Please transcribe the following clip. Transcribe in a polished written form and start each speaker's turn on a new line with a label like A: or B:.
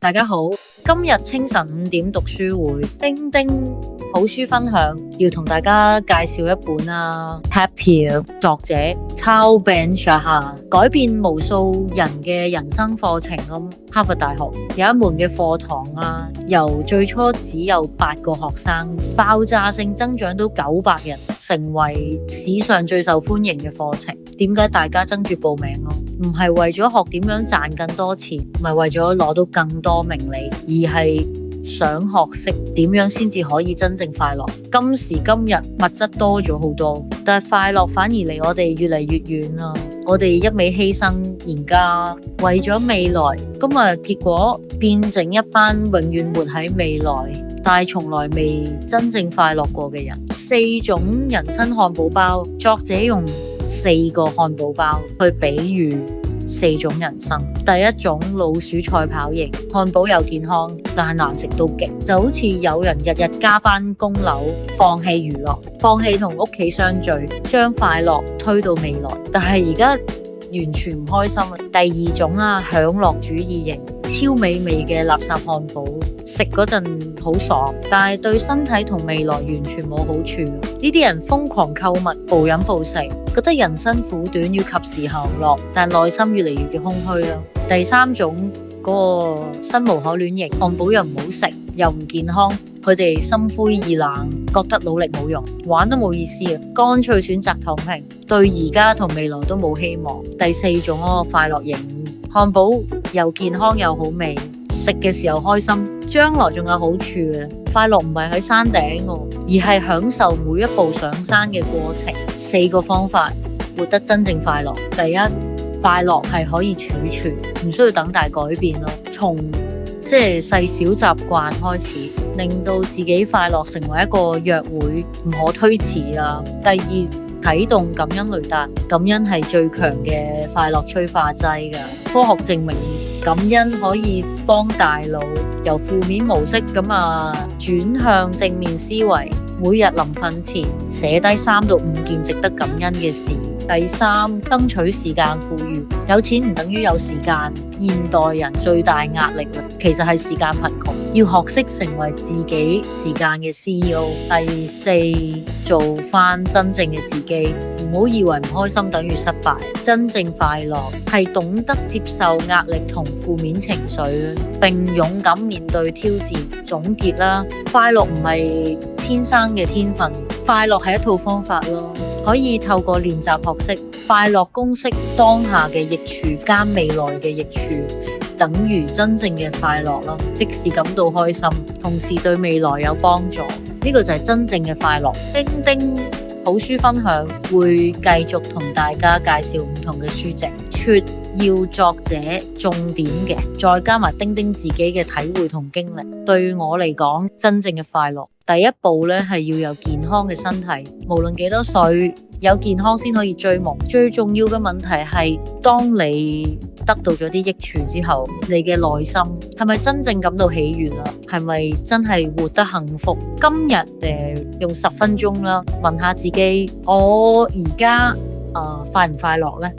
A: 大家好，今日清晨5點讀書會，叮叮好書分享，要同大家介紹一本Happy 作者Tal Ben-Shahar 改變無數人嘅人生課程。哈佛大學有一門嘅課堂由最初只有8個學生，爆炸性增長到900人，成為史上最受歡迎嘅課程。點解大家爭住報名咯？唔係為咗學點樣賺更多錢，唔係為咗攞到更多名利，而係想學識點樣先至可以真正快樂。今時今日物質多咗好多，但係快樂反而離我哋越嚟越遠啦。我哋一味犧牲而家為咗未來，結果變成一班永遠活喺未來，但係從來未真正快樂過嘅人。4種人生漢堡包，作者用4個漢堡包去比喻4種人生。第一種老鼠賽跑型，漢堡又健康，但係難食到極，就好似有人日日加班供樓，放棄娛樂，放棄同屋企相聚，將快樂推到未來，但係而家完全唔開心。第二種享樂主義型，超美味嘅垃圾漢堡，食嗰陣好爽，但係對身體同未來完全冇好處。呢啲人瘋狂購物，暴飲暴食，覺得人生苦短，要及時行樂，但內心越嚟越嘅空虛咯。第三種嗰個生無可戀型，漢堡又唔好食，又唔健康，佢哋心灰意冷，覺得努力冇用，玩都冇意思，乾脆選擇躺平，對而家同未來都冇希望。第四種快樂型，漢堡又健康又好味，食嘅時候開心，將來仲有好處嘅。快樂唔係喺山頂，而係享受每一步上山嘅過程。4個方法活得真正快樂。第一，快樂係可以儲存，唔需要等大改變咯。從細小習慣開始，令到自己快樂成為一個約會唔可推遲啦。第二，啟動感恩雷達，感恩係最強嘅快樂催化劑㗎。科學證明感恩可以幫大腦由負面模式轉向正面思維。每日臨瞓前寫低3到5件值得感恩嘅事。第三，爭取時間富裕，有錢唔等於有時間。現代人最大壓力其實係時間貧窮，要學識成為自己時間嘅 CEO。第四，做返真正嘅自己，唔好以為唔開心等於失敗。真正快樂係懂得接受壓力同負面情緒，並勇敢面對挑戰。總結啦，快樂唔係天生嘅天分，快樂係一套方法咯，可以透過練習學識。快樂公式，當下嘅益處加未來嘅益處，等於真正嘅快樂咯。即使感到開心，同時對未來有幫助，呢個就係真正嘅快樂。叮叮好書分享會繼續同大家介紹唔同嘅書籍，撮要作者重點嘅，再加埋叮叮自己嘅體會同經歷。對我嚟講，真正嘅快樂，第一步咧係要有健康嘅身體，無論幾多歲，有健康先可以追夢。最重要嘅問題係，當你得到咗啲益處之後，你嘅內心係咪真正感到喜悅啦？係咪真係活得幸福？今日用10分鐘啦，問下自己，我而家快唔快樂呢？